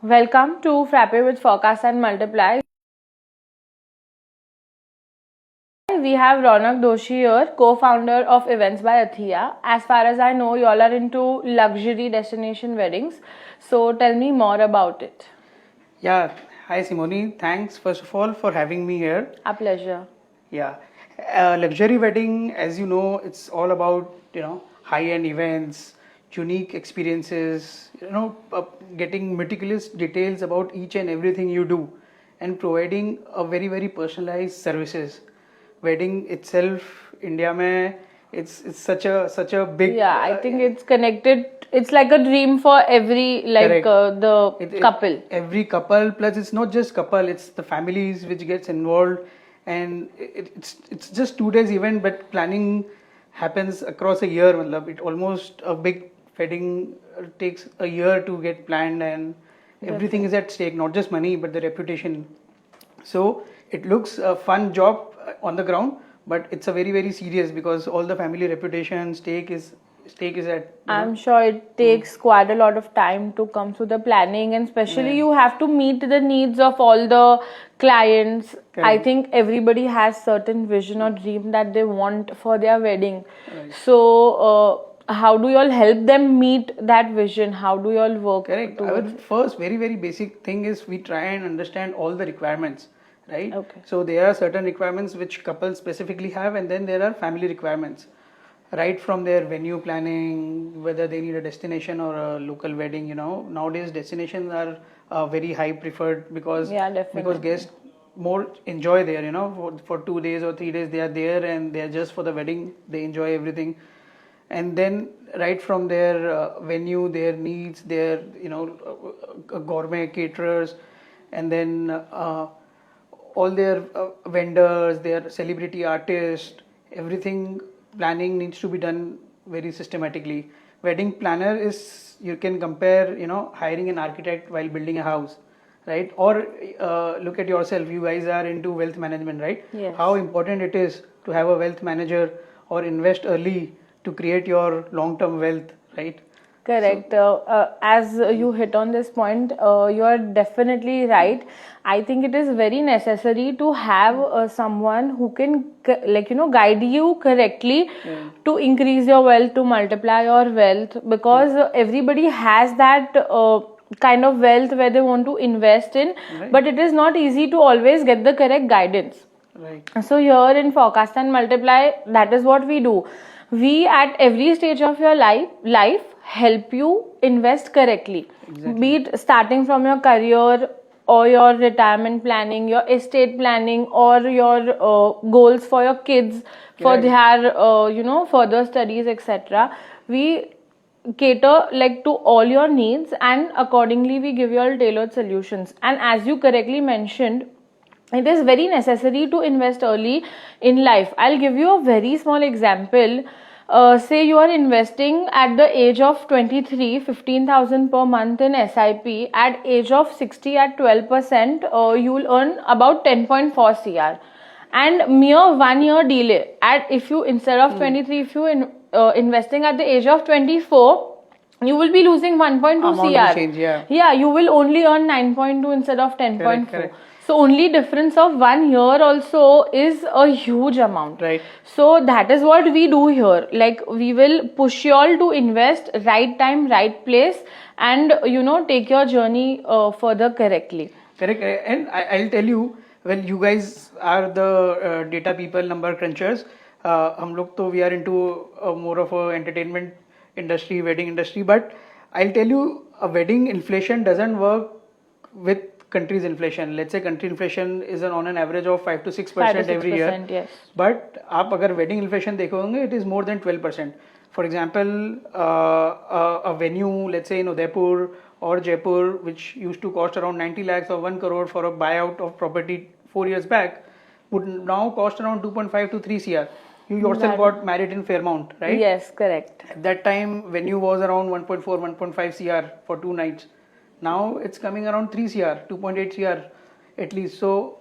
Welcome to Frappe with Forecast and Multiply. We have Ronak Doshi here, co-founder of Events by Athia. As far as I know, you all are into luxury destination weddings. So tell me more about it. Yeah, hi Simoni. Thanks first of all for having me here. A pleasure. Yeah, luxury wedding, as you know, it's all about high-end events, unique experiences. Getting meticulous details about each and everything you do, and providing a very personalized services. Wedding itself, India mein, it's such a big. Yeah, I think it's connected. It's like a dream for every couple. Every couple, plus it's not just couple, it's the families which gets involved, and it's just 2 days event, but planning happens across a year. It almost a big wedding takes a year to get planned, and everything is at stake, not just money but the reputation. So it looks a fun job on the ground, but it's a very serious, because all the family reputation stake is at. I'm sure it takes quite a lot of time to come through the planning, and especially you have to meet the needs of all the clients. Correct. I think everybody has certain vision or dream that they want for their wedding. Right. So, how do you all help them meet that vision? How do you all work? Correct. Our first very basic thing is we try and understand all the requirements, right? Okay. So there are certain requirements which couples specifically have, and then there are family requirements. Right from their venue planning, whether they need a destination or a local wedding. Nowadays destinations are very high preferred, because guests more enjoy there. For 2 days or 3 days they are there, and they are just for the wedding. They enjoy everything. And then right from their venue, their needs, their gourmet caterers, and then all their vendors, their celebrity artists, everything planning needs to be done very systematically. Wedding planner is, you can compare hiring an architect while building a house, right? Or look at yourself, you guys are into wealth management, right? Yes. How important it is to have a wealth manager or invest early to create your long-term wealth, right? Correct. As you hit on this point, you are definitely right. I think it is very necessary to have someone who can, guide you correctly to increase your wealth, to multiply your wealth, because everybody has that kind of wealth where they want to invest in, Right. but it is not easy to always get the correct guidance. Right. So here in Forecast and Multiply, that is what we do. We at every stage of your life help you invest correctly. Exactly. Be it starting from your career or your retirement planning, your estate planning, or your goals for your kids, for Correct. their further studies, etc. We cater to all your needs, and accordingly we give you all tailored solutions. And as you correctly mentioned, it is very necessary to invest early in life. I'll give you a very small example. Say you are investing at the age of 23, 15,000 per month in SIP. At age of 60 at 12%, you will earn about 10.4 CR. And mere 1 year delay, if you instead of 23, if you investing at the age of 24, you will be losing 1.2 Amount will CR. change, yeah. Yeah, you will only earn 9.2 instead of 10.4. Correct. So only difference of 1 year also is a huge amount. Right. So that is what we do here. We will push you all to invest right time, right place, and take your journey further correctly. Correct. And I'll tell you, well, you guys are the data people, number crunchers. हम लोग तो we are into more of a entertainment industry, wedding industry. But I'll tell you, a wedding inflation doesn't work with country's inflation. Let's say country inflation is on an average of 5 to 6% every year. Yes. But आप अगर wedding inflation देखोगे, it is more than 12%. For example, a venue, let's say in Udaipur or Jaipur, which used to cost around 90 lakhs or 1 crore for a buyout of property 4 years back, would now cost around 2.5 to 3 CR. You yourself got married in Fairmount, right? Yes, correct. At that time, venue was around 1.4, 1.5 CR for 2 nights. Now it's coming around 3 CR, 2.8 CR at least. So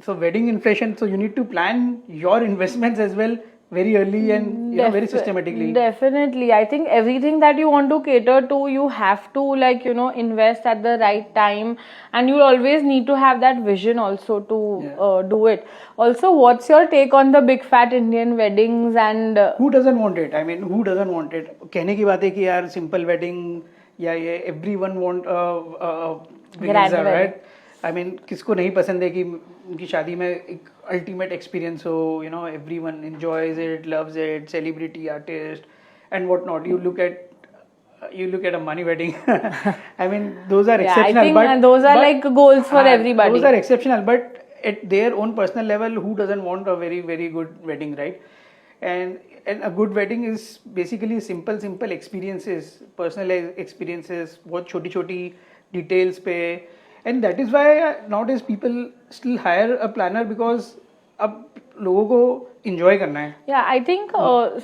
wedding inflation, so you need to plan your investments as well very early and very systematically. Definitely. I think everything that you want to cater to, you have to invest at the right time, and you always need to have that vision also to do it. Also, what's your take on the big fat Indian weddings and who doesn't want it? I mean, who doesn't want it? कहने की बात है कि यार simple wedding या ये everyone want a Grand wedding. right? I mean, किसको नहीं पसंद है कि उनकी शादी में एक ultimate experience हो, everyone enjoys it, loves it, celebrity, artist, and whatnot. You look at a money wedding. I mean, those are exceptional. I think those are like goals for everybody. Those are exceptional, but at their own personal level, who doesn't want a very, very good wedding, right? And a good wedding is basically simple experiences, personalized experiences, बहुत छोटी details पे. And that is why nowadays people still hire a planner, because अब लोगों को enjoy करना है. Yeah, I think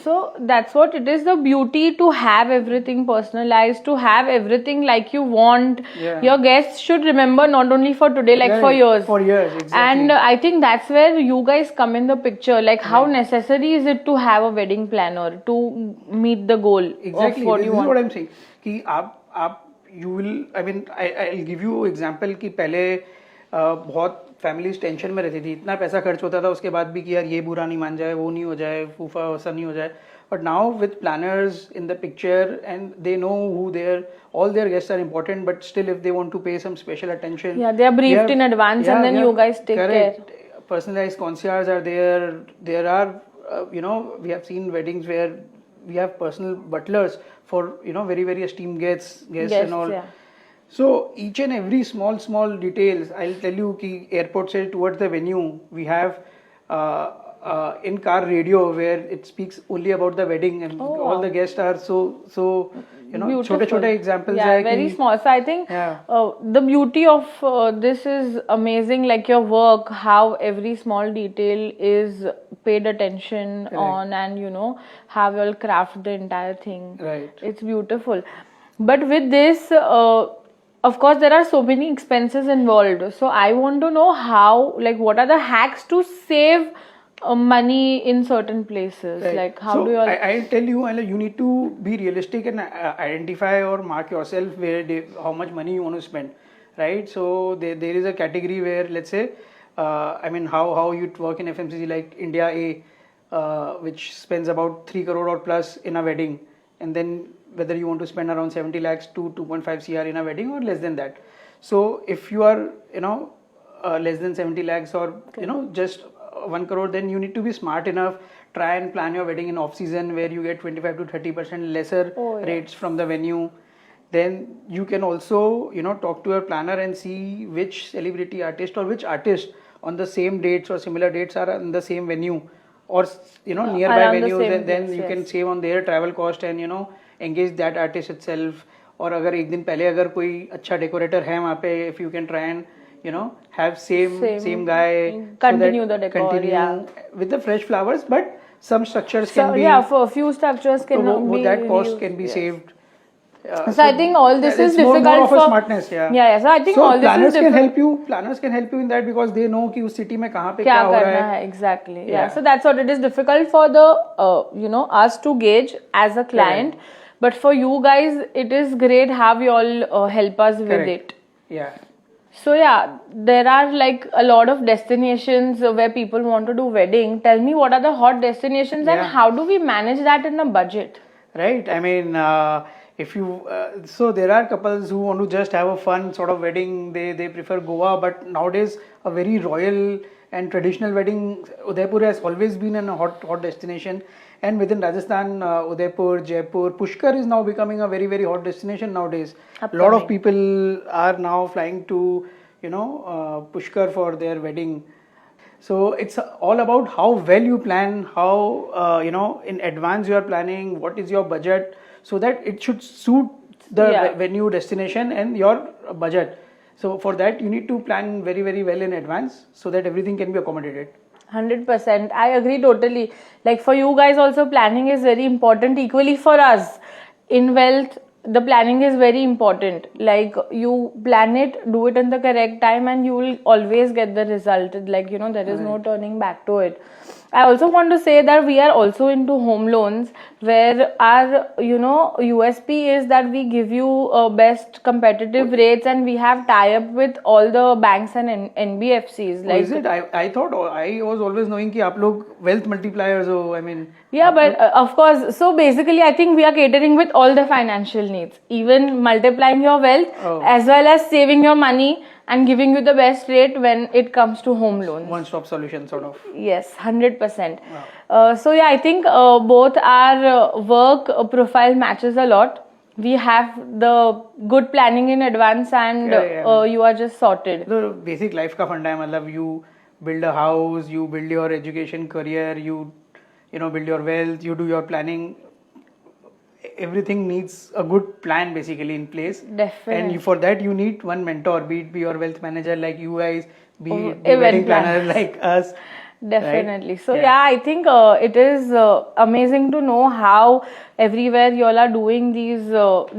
so that's what it is, the beauty to have everything personalized, to have everything like you want. Yeah. Your guests should remember not only for today, like for years. For years, exactly. And I think that's where you guys come in the picture. Like how necessary is it to have a wedding planner to meet the goal exactly. of what this you is want? what I'm saying. कि आप you will, I mean, I'll give you example कि पहले बहुत families tension में रहती थी, इतना पैसा खर्च होता था उसके बाद भी कि यार ये बुरा नहीं मान जाए, वो नहीं हो जाए, फूफा वैसा नहीं हो जाए. But now with planners in the picture and they know who their all their guests are important, but still if they want to pay some special attention, they are briefed in advance, and then you guys take correct. care. Personalized concierge are there are we have seen weddings where we have personal butlers for very, very esteemed guests and all. So each and every small details, I'll tell you कि airport से towards the venue we have in-car radio where it speaks only about the wedding, and all the guests are so छोटे examples. Yeah, very small. So I think the beauty of this is amazing, like your work, how every small detail is paid attention on, and how you'll craft the entire thing. Right. It's beautiful. But with this, of course, there are so many expenses involved. So I want to know how, like, what are the hacks to save money in certain places? Right. Like, how so do you all... I'll tell you, you need to be realistic and identify or mark yourself how much money you want to spend, right? So there is a category where, let's say, how you work in FMCG, like India A, which spends about 3 crore or plus in a wedding, and then whether you want to spend around 70 lakhs to 2.5 crore in a wedding or less than that. So if you are less than 70 lakhs or just 1 crore, then you need to be smart enough, try and plan your wedding in off season where you get 25 to 30% lesser rates from the venue. Then you can also talk to your planner and see which celebrity artist or which artist on the same dates or similar dates are in the same venue or nearby venues. Then you can save on their travel cost and engage that artist itself. और अगर एक दिन पहले अगर कोई अच्छा decorator है वहाँ पे, if you can try and have same guy, continue the decor, with the fresh flowers, but some structures can be, for a few structures can be that cost can be saved. So I think all this is difficult more of for a smartness. So I think all this planners is can help you. Planners can help you in that because they know कि उस city में कहाँ पे क्या हो रहा है. Exactly. So that's what it is, difficult for the us to gauge as a client. Correct. But for you guys, it is great how you all help us with it. Yeah. So there are like a lot of destinations where people want to do wedding. Tell me, what are the hot destinations and how do we manage that in a budget? Right. I mean, if you so there are couples who want to just have a fun sort of wedding. They prefer Goa, but nowadays a very royal and traditional wedding, Udaipur has always been a hot destination. And within Rajasthan, Udaipur, Jaipur, Pushkar is now becoming a very, very hot destination nowadays. A lot of people are now flying to, Pushkar for their wedding. So it's all about how well you plan, how, in advance you are planning, what is your budget, so that it should suit the venue, destination and your budget. So for that, you need to plan very, very well in advance so that everything can be accommodated. 100%. I agree totally. Like for you guys also, planning is very important. Equally for us, in wealth, the planning is very important. Like you plan it, do it in the correct time, and you will always get the result. Like there is no turning back to it. I also want to say that we are also into home loans, where our USP is that we give you best competitive rates, and we have tie up with all the banks and NBFCs. Oh, is it? I thought, I was always knowing कि आप लोग wealth multipliers हो. I mean. Yeah, but of course. So basically, I think we are catering with all the financial needs, even multiplying your wealth as well as saving your money and giving you the best rate when it comes to home loans. One-stop solution, sort of. Yes, 100%. So yeah, I think both our work profile matches a lot. We have the good planning in advance, and you are just sorted. The basic life का फंडा है, मतलब you build a house, you build your education career, you build your wealth, you do your planning. Everything needs a good plan basically in place. Definitely. And for that you need one mentor, be it your wealth manager like you guys, be it event wedding planner like us. Definitely. Right? So yeah, I think it is amazing to know how everywhere you all are doing these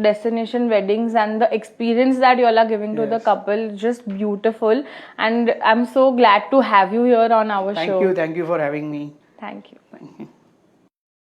destination weddings, and the experience that you all are giving to the couple, just beautiful. And I'm so glad to have you here on our show. Thank you for having me. Thank you.